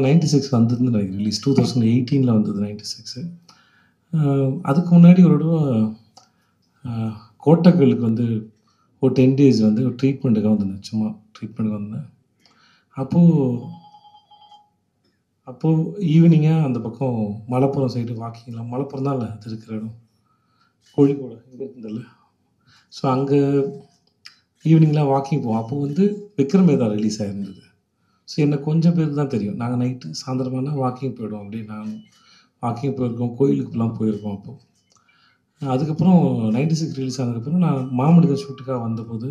96 வந்ததுன்னு நினைக்கிறேன். ரிலீஸ் 2018ல வந்தது 96. அதுக்கு முன்னாடி ஒரு தடவ கோட்டக்கலுக்கு வந்து ஒரு 10 டேஸ் வந்து ஒரு ட்ரீட்மெண்ட்டுக்காக வந்திருந்தேன். சும்மா ட்ரீட்மெண்ட்டுக்கு வந்தேன். அப்போது ஈவினிங்காக அந்த பக்கம் மலப்புரம் சைடு வாக்கிங்லாம், மலப்புரம் தான் இல்லை அது இருக்கிற இடம், கோழிக்கோடு இங்கே இருந்ததில்ல. ஸோ அங்கே ஈவினிங்லாம் வாக்கிங் போவோம். அப்போ வந்து விக்ரம் வேதா ரிலீஸ் ஆகிருந்தது. ஸோ என்ன கொஞ்சம் பேருக்கு தான் தெரியும். நாங்கள் நைட்டு சாயந்தரமானா வாக்கிங் போயிடுவோம். அப்படியே நான் வாக்கிங் போயிருக்கோம், கோயிலுக்குலாம் போயிருக்கோம். அப்போது அதுக்கப்புறம் 96 ரிலீஸ் ஆனதுக்கப்புறம் நான் மாமனிதன் ஷூட்டுக்காக வந்தபோது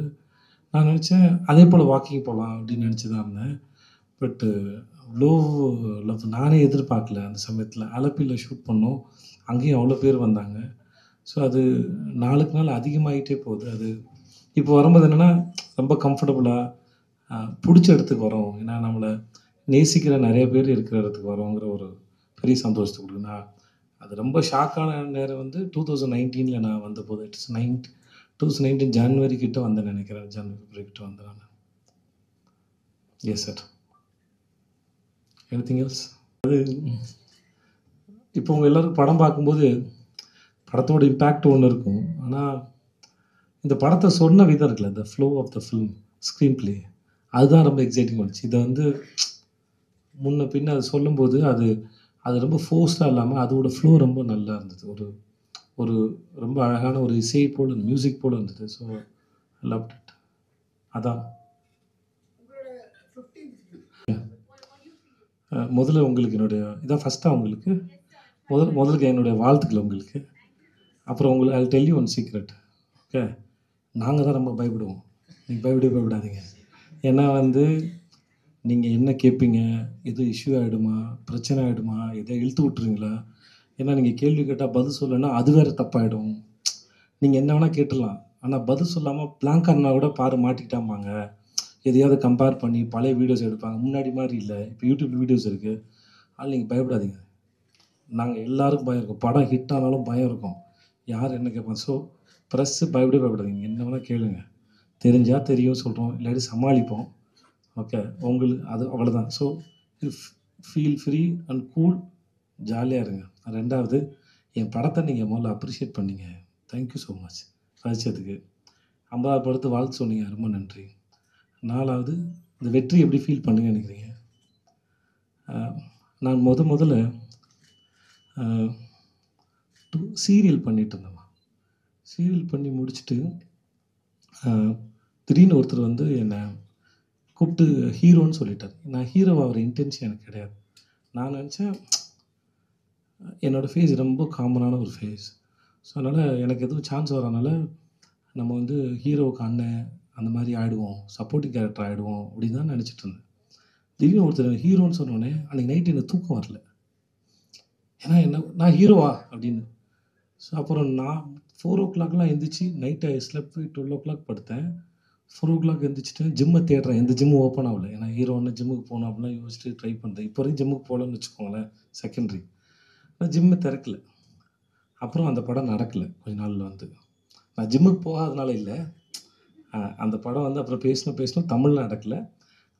நான் நினச்சேன் அதே போல் வாக்கிங் போகலாம் அப்படின்னு நினச்சி தான் இருந்தேன். பட்டு அவ்வளோ லவ் நானே எதிர்பார்க்கல. அந்த சமயத்தில் அலப்பியில் ஷூட் பண்ணோம். அங்கேயும் அவ்வளோ பேர் வந்தாங்க. ஸோ அது நாளுக்கு நாள் அதிகமாகிட்டே போகுது. அது இப்போ வரும்போது என்னென்னா ரொம்ப கம்ஃபர்டபுளாக பிடிச்ச இடத்துக்கு வரோம். ஏன்னா நம்மளை நேசிக்கிற நிறைய பேர் இருக்கிற இடத்துக்கு வரோங்கிற ஒரு பெரிய சந்தோஷத்தை கொடுக்குது. நான் அது ரொம்ப ஷாக்கான நேரம் வந்து 2019ல் நான் வந்தபோது, 2019 ஜனவரி கிட்ட வந்தேன் நினைக்கிறேன். ஜனவரி பிப்ரவரி கிட்ட வந்தேன் நான். Yes sir. Anything else? அது இப்போ உங்கள் எல்லோரும் படம் பார்க்கும்போது படத்தோட இம்பேக்ட் ஒன்று இருக்கும். ஆனால் இந்த படத்தை சொன்ன விதம் இருக்குல்ல, the flow of the film, screenplay, அதுதான் ரொம்ப எக்ஸைட்டிங் பண்ணுச்சு. இதை வந்து முன்ன பின்ன அது சொல்லும்போது அது ரொம்ப ஃபோர்ஸ்டாக இல்லாமல் அதோட ஃப்ளோ ரொம்ப நல்லா இருந்தது. ஒரு ரொம்ப அழகான ஒரு இசை போல், மியூசிக் போல் இருந்தது. So I loved it. அதான் முதல்ல உங்களுக்கு இதான் ஃபஸ்ட்டாக உங்களுக்கு முதலுக்கு என்னுடைய வாழ்த்துக்கள் உங்களுக்கு. அப்புறம் உங்களுக்கு I tell you one secret. Okay, நாங்கள் தான் ரொம்ப பயப்படுவோம். நீங்கள் பயப்படாதீங்க. ஏன்னா வந்து நீங்கள் என்ன கேட்பீங்க, எது இஷ்யூ ஆகிடுமா, பிரச்சனை ஆகிடுமா, எதை இழுத்து விட்டுருவீங்களா? ஏன்னா நீங்கள் கேள்வி கேட்டால் பதில் சொல்லலைன்னா அது வேறு தப்பாகிடும். நீங்கள் என்ன வேணால் கேட்டுடலாம், ஆனால் பதில் சொல்லாமல் பிளாங்கானா கூட பாரு மாட்டிக்கிட்டாம்பாங்க. எதையாவது கம்பேர் பண்ணி பழைய வீடியோஸ் எடுப்பாங்க. முன்னாடி மாதிரி இல்லை, இப்போ யூடியூப் வீடியோஸ் இருக்குது. அதனால் நீங்கள் பயப்படாதீங்க. நாங்கள் எல்லாருக்கும் பயம் இருக்கும். படம் ஹிட் ஆனாலும் பயம் இருக்கும். யார் என்ன கேட்பாங்க. ஸோ ப்ரெஸ்ஸு பயப்படாதீங்க. என்ன வேணால் கேளுங்க. தெரிஞ்சால் தெரியும் சொல்கிறோம், இல்லாட்டி சமாளிப்போம். ஓகே, உங்களுக்கு அது அவ்வளோதான். So feel free and cool, ஜாலியாக இருங்க. ரெண்டாவது, என் படத்தை நீங்கள் முதல்ல அப்ரிஷியேட் பண்ணீங்க. Thank you so much. ரசித்ததுக்கு 50 படத்து வாழ்த்து சொன்னீங்க, ரொம்ப நன்றி. 4வது, இந்த வெற்றி எப்படி ஃபீல் பண்ணுங்க நினைக்கிறீங்க? நான் முதல்ல சீரியல் பண்ணிகிட்டு இருந்தேன். சீரியல் பண்ணி முடிச்சுட்டு திடீர்னு ஒருத்தர் வந்து என்னை கூப்பிட்டு ஹீரோன்னு சொல்லிட்டார். நான் ஹீரோ ஆகிற இன்டென்ஷன் எனக்கு கிடையாது. நான் நினச்சேன் என்னோடய ஃபேஸ் ரொம்ப காமனான ஒரு ஃபேஸ். ஸோ அதனால் எனக்கு எதுவும் சான்ஸ் வரனால நம்ம வந்து ஹீரோவுக்கு அண்ணன் அந்த மாதிரி ஆகிடுவோம், சப்போர்ட்டிங் கேரக்டர் ஆகிடுவோம் அப்படின்னு தான் நினச்சிட்டு இருந்தேன். திடீர்னு ஒருத்தர் ஹீரோன்னு சொன்னோடனே அன்றைக்கி நைட்டு எனக்கு தூக்கம் வரல. ஏன்னா நான் ஹீரோவா அப்படின்னு. ஸோ அப்புறம் நான் 4 o'clockலாம் எழுந்திரிச்சு night I slept 12 o'clock படுத்தேன். 4 o'clock எழுந்திரிச்சிட்டு ஜிம்மை தேடுறேன். எந்த ஜிம்மும் ஓப்பன் ஆகல. ஏன்னா ஹீரோன்னு ஜிம்முக்கு போகணும் அப்படிலாம் யோசிச்சுட்டு ட்ரை பண்ணுறேன். இப்போ வரைக்கும் ஜிம்முக்கு போகலன்னு வச்சுக்கோங்களேன், செகண்டரி. நான் ஜிம்மு திறக்கல. அப்புறம் அந்த படம் நடக்கலை. கொஞ்ச நாளில் வந்து நான் ஜிம்முக்கு போகாதனால இல்லை, அந்த படம் வந்து அப்புறம் பேசணும் தமிழில் நடக்கலை.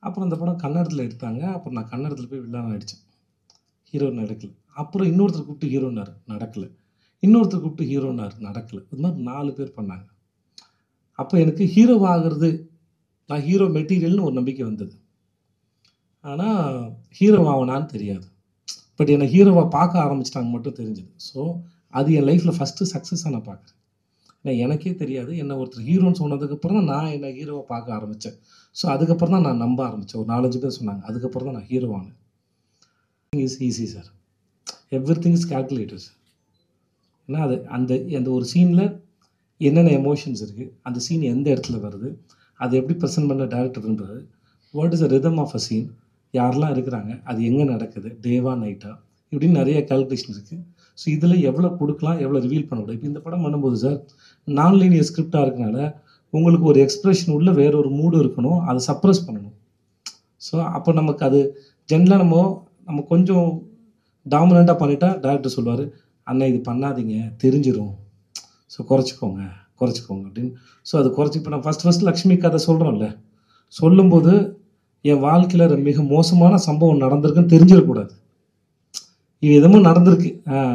அப்புறம் அந்த படம் கன்னடத்தில் எடுத்தாங்க. அப்புறம் நான் கன்னடத்தில் போய் வில்லன் நடித்தேன். ஹீரோ நடக்கலை. அப்புறம் இன்னொருத்தர் கூப்பிட்டு ஹீரோன்னார், நடக்கலை. இன்னொருத்தர் கூப்பிட்டு ஹீரோன்னார், நடக்கலை. இது மாதிரி 4 பேர் பண்ணாங்க. அப்போ எனக்கு ஹீரோவாகிறது, நான் ஹீரோ மெட்டீரியல்னு ஒரு நம்பிக்கை வந்தது. ஆனால் ஹீரோவாகனான்னு தெரியாது. பட் என்னை ஹீரோவாக பார்க்க ஆரம்பிச்சிட்டாங்க மட்டும் தெரிஞ்சது. ஸோ அது என் லைஃப்பில் ஃபஸ்ட்டு சக்ஸஸாக நான் பார்க்குறேன். ஏன்னா எனக்கே தெரியாது, என்னை ஒருத்தர் ஹீரோன்னு சொன்னதுக்கப்புறம் தான் நான் என்னை ஹீரோவை பார்க்க ஆரம்பித்தேன். ஸோ அதுக்கப்புறம் தான் நான் நம்ப ஆரம்பித்தேன். ஒரு 4-5 பேர் சொன்னாங்க. அதுக்கப்புறம் தான் நான் ஹீரோவானேன். Is easy sir. Everything is calculated. ஏன்னா அது அந்த ஒரு சீனில் என்னென்ன எமோஷன்ஸ் இருக்குது, அந்த சீன் எந்த இடத்துல வருது, அதை எப்படி ப்ரெசென்ட் பண்ண டேரக்டர்ன்றது, what is the rhythm of a scene, யாரெல்லாம் இருக்கிறாங்க, அது எங்கே நடக்குது, டேவா நைட்டா, இப்படின்னு நிறைய கால்குலேஷன் இருக்குது. ஸோ இதில் எவ்வளோ கொடுக்கலாம், எவ்வளோ ரிவீல் பண்ணக்கூடாது. இப்போ இந்த படம் பண்ணும்போது சார் நான் லீனியர் ஸ்கிரிப்டாக இருக்கனால உங்களுக்கு ஒரு எக்ஸ்ப்ரெஷன் உள்ள வேற ஒரு மூடு இருக்கணும், அதை சப்ரஸ் பண்ணணும். ஸோ அப்போ நமக்கு அது ஜென்ரலாக நம்ம கொஞ்சம் டாமினண்ட்டாக பண்ணிட்டா டேரக்டர் சொல்லுவார், அண்ணா இது பண்ணாதீங்க தெரிஞ்சிடும், ஸோ குறைச்சிக்கோங்க அப்படின்னு. ஸோ அது குறைச்சி இப்போ நான் ஃபஸ்ட் லக்ஷ்மி கதை சொல்கிறோம்ல, சொல்லும்போது என் வாழ்க்கையில் மிக மோசமான சம்பவம் நடந்திருக்குன்னு தெரிஞ்சிடக்கூடாது. இது எதுமோ நடந்திருக்கு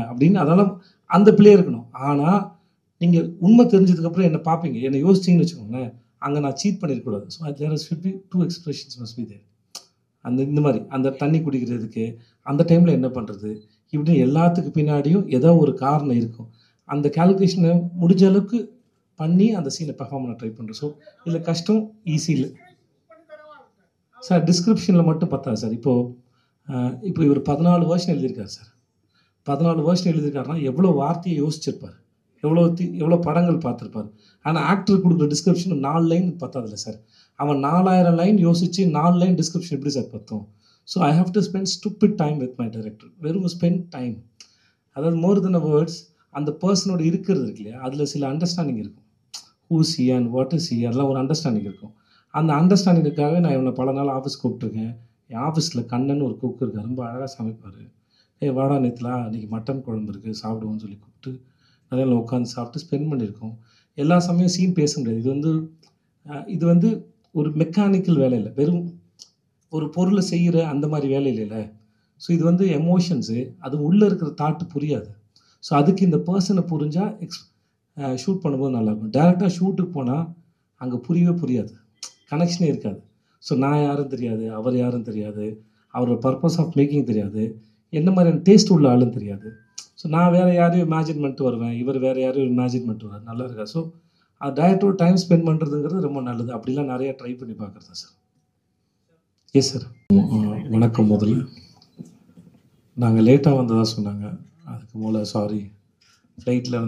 அப்படின்னு. அதனால் அந்த பிள்ளை இருக்கணும். ஆனால் நீங்கள் உண்மை தெரிஞ்சதுக்கப்புறம் என்னை பார்ப்பீங்க, என்னை யோசிச்சிங்கன்னு வச்சுக்கோங்களேன், அங்கே நான் சீட் பண்ணிடக்கூடாது. So there should be 2 expressions must be there. இந்த மாதிரி அந்த தண்ணி குடிக்கிறதுக்கு அந்த டைமில் என்ன பண்ணுறது, இப்படி எல்லாத்துக்கு பின்னாடியும் ஏதோ ஒரு காரணம் இருக்கும். அந்த கால்குலேஷனை முடிஞ்ச அளவுக்கு பண்ணி அந்த சீனை பெர்ஃபார்ம் பண்ண ட்ரை பண்ணுறேன். ஸோ இதில் கஷ்டம் ஈஸி இல்லை சார். டிஸ்கிரிப்ஷனில் மட்டும் பத்தாது சார். இப்போ இவர் 14 வேர்ஷன் எழுதியிருக்காரு சார். 14 வேர்ஷன் எழுதியிருக்காருன்னா எவ்வளோ வார்த்தையை யோசிச்சிருப்பார், எவ்வளோ படங்கள் பார்த்துருப்பார். ஆனால் ஆக்டர் கொடுக்குற டிஸ்கிரிப்ஷன் 4 லைன் பத்தாதில்ல சார். அவன் 4000 லைன் யோசித்து 4 லைன் டிஸ்கிரிப்ஷன் எப்படி சார் பத்தும்? So I have to spend stupid time with my director. வெறும் ஸ்பெண்ட் டைம், அதாவது மோர் தென் அ வேர்ட்ஸ். அந்த பர்சனோட இருக்கிறது இருக்கு இல்லையா, அதில் சில அண்டர்ஸ்டாண்டிங் இருக்கும். Who's he and what is he, அதெல்லாம் ஒரு அண்டர்ஸ்டாண்டிங் இருக்கும். அந்த அண்டர்ஸ்டாண்டிங்காக நான் இவனை பல நாள் ஆஃபீஸ் கூப்பிட்ருக்கேன். என் ஆஃபீஸில் கண்ணன் ஒரு குக் இருக்கார், ரொம்ப அழகாக சமைப்பார். வாடா நேற்றுலா இன்றைக்கி மட்டன் குழம்பு இருக்குது சாப்பிடுவோன்னு சொல்லி கூப்பிட்டு நிறைய உட்காந்து சாப்பிட்டு ஸ்பெண்ட் பண்ணியிருக்கோம். எல்லா சமயம் சீன் பேச முடியாது. இது வந்து ஒரு மெக்கானிக்கல் வேலை இல்லை, வெறும் ஒரு பொருளை செய்கிற அந்த மாதிரி வேலை இல்லைல்ல. ஸோ இது வந்து எமோஷன்ஸு, அது உள்ளே இருக்கிற தாட்டு புரியாது. ஸோ அதுக்கு இந்த பர்சனை புரிஞ்சால் ஷூட் பண்ணும்போது நல்லாயிருக்கும். டேரெக்டாக ஷூட்டுக்கு போனால் அங்கே புரியவே புரியாது, கனெக்ஷனே இருக்காது. ஸோ நான் யாரும் தெரியாது, அவர் யாரும் தெரியாது, அவரோட பர்பஸ் ஆஃப் மேக்கிங் தெரியாது, என்ன மாதிரியான டேஸ்ட் உள்ள ஆளும் தெரியாது. ஸோ நான் வேறு யாரையும் இமேஜின் பண்ணிட்டு வருவேன், இவர் வேறு யாரையும் இமேஜின் பண்ணிட்டு வருவார், நல்லா இருக்கா. ஸோ அது டேரக்டரோட டைம் ஸ்பெண்ட் பண்ணுறதுங்கிறது ரொம்ப நல்லது. அப்படிலாம் நிறையா ட்ரை பண்ணி பார்க்குறதா சார். Yes sir. வணக்கம். முதல்ல நாங்கள் லேட்டாக வந்ததாக சொன்னாங்க, அதுக்கு மூலம் சாரி. ஃப்ளைட்டில் வந்து